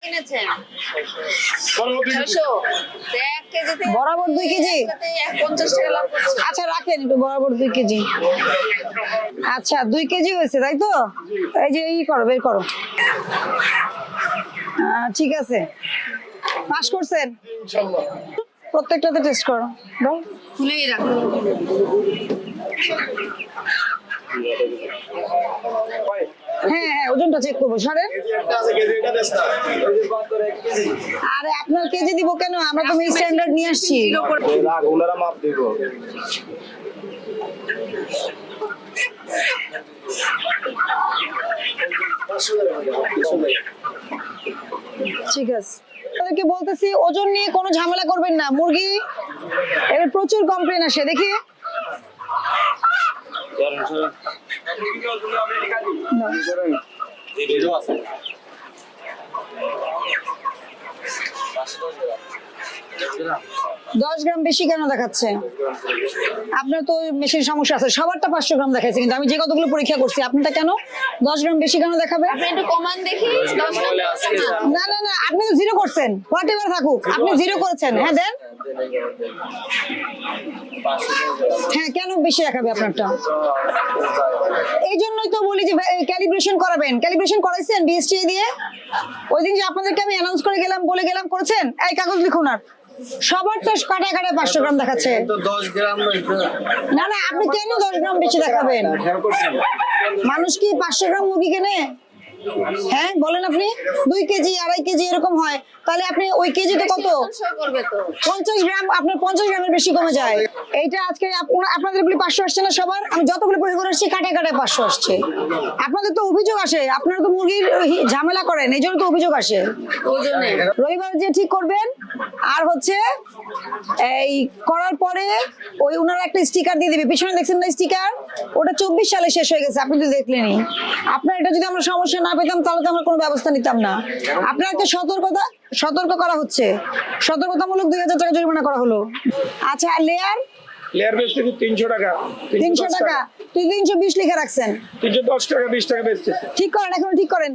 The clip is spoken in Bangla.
কিনেছেন? বরাবর 2 কেজি। 50 টাকা লাভ করছে। আচ্ছা রাখেন একটু, বরাবর 2 কেজি। আচ্ছা 2 কেজি হয়েছে তাই তো? এই যে করো, বের করো। ঠিক আছে, পাস করছেন ইনশাআল্লাহ। প্রত্যেকটাতে টেস্ট করো। দাও। খুলেই রাখো। হ্যাঁ হ্যাঁ, ওজনটা চেক করবো, সরেন। আরে আপনার কেজি দিব কেন? আমরা তো স্ট্যান্ডার্ড নিয়ে আসছি। ওনারা মাপ দিব। ঠিক আছে, তাদেরকে বলতেছি ওজন নিয়ে কোনো ঝামেলা করবেন না। মুরগি এবার প্রচুর কমপ্লেন আসে, দেখি। দশ গ্রাম বেশি কেন দেখাচ্ছে? আপনার তো মেশিন সমস্যা আছে। সবারটা 500 গ্রাম দেখাচ্ছে, কিন্তু আমি যে কতগুলো পরীক্ষা করছি আপনারটা কেন 10 গ্রাম বেশি কেন দেখাবে? আপনি একটু কমান দেখি। 10 টাকা। না না না, আপনি তো জিরো করছেন। হোয়াট এভার থাকুক, আপনি জিরো করেছেন। হ্যাঁ দেন। হ্যাঁ, কেন বেশি দেখাবে আপনারটা? এই জন্যই তো বলি যে ক্যালিব্রেশন করাবেন। ক্যালিব্রেশন করাইছেন বিএসটি দিয়ে? ওই দিন যে আপনাদেরকে আমি অ্যানাউন্স করে গেলাম, বলে গেলাম, করেছেন? এই কাগজ লিখুন। আর সবার তো কাটায় কাটায় 500 গ্রাম দেখাচ্ছে। তো 10 গ্রাম না না, আপনি কেন 10 গ্রাম বেশি দেখাবেন? মানুষ কি 500 গ্রাম মুরগি কেনে? হ্যাঁ বলেন। আপনি 2 কেজি 2.5 কেজি এরকম হয়, তাহলে আপনি ওই কেজিতে কত? 500 করবে তো। 50 গ্রাম, আপনার 50 গ্রামের বেশি কমে যায়। এইটা আজকে আপনাদের গুলি 500 আসছে না সবার? আমি যতগুলো পরীক্ষা করে আসছি কাটায় কাটায় 500 আসছে। আপনাদের তো অভিযোগ আসে, আপনারা তো মুরগির ঝামেলা করেন, এই জন্য তো অভিযোগ আসে। ওজনে রবিবার যে ঠিক করবেন। আর হচ্ছে এই করার পরে ওই উনারা একটা স্টিকার দিয়ে দিবে, পিছনে দেখছেন না স্টিকার? ওটা 24 সালে শেষ হয়ে গেছে, আপনি তো দেখলেনই। আপনার এটা যদি আমরা সমস্যা না পেতাম তাহলে তো আমরা কোনো ব্যবস্থা নিতাম না। আপনাকে সতর্ক করা হচ্ছে, সতর্কতামূলক 2000 টাকা জরিমানা করা হলো। আচ্ছা, আর লেয়ার বেচতে 300 টাকা। 300 টাকা। তুই 320 লিখে রাখছেন। 310 টাকা, 20 টাকা বেচতেছে। ঠিক করেন, এখন ঠিক করেন।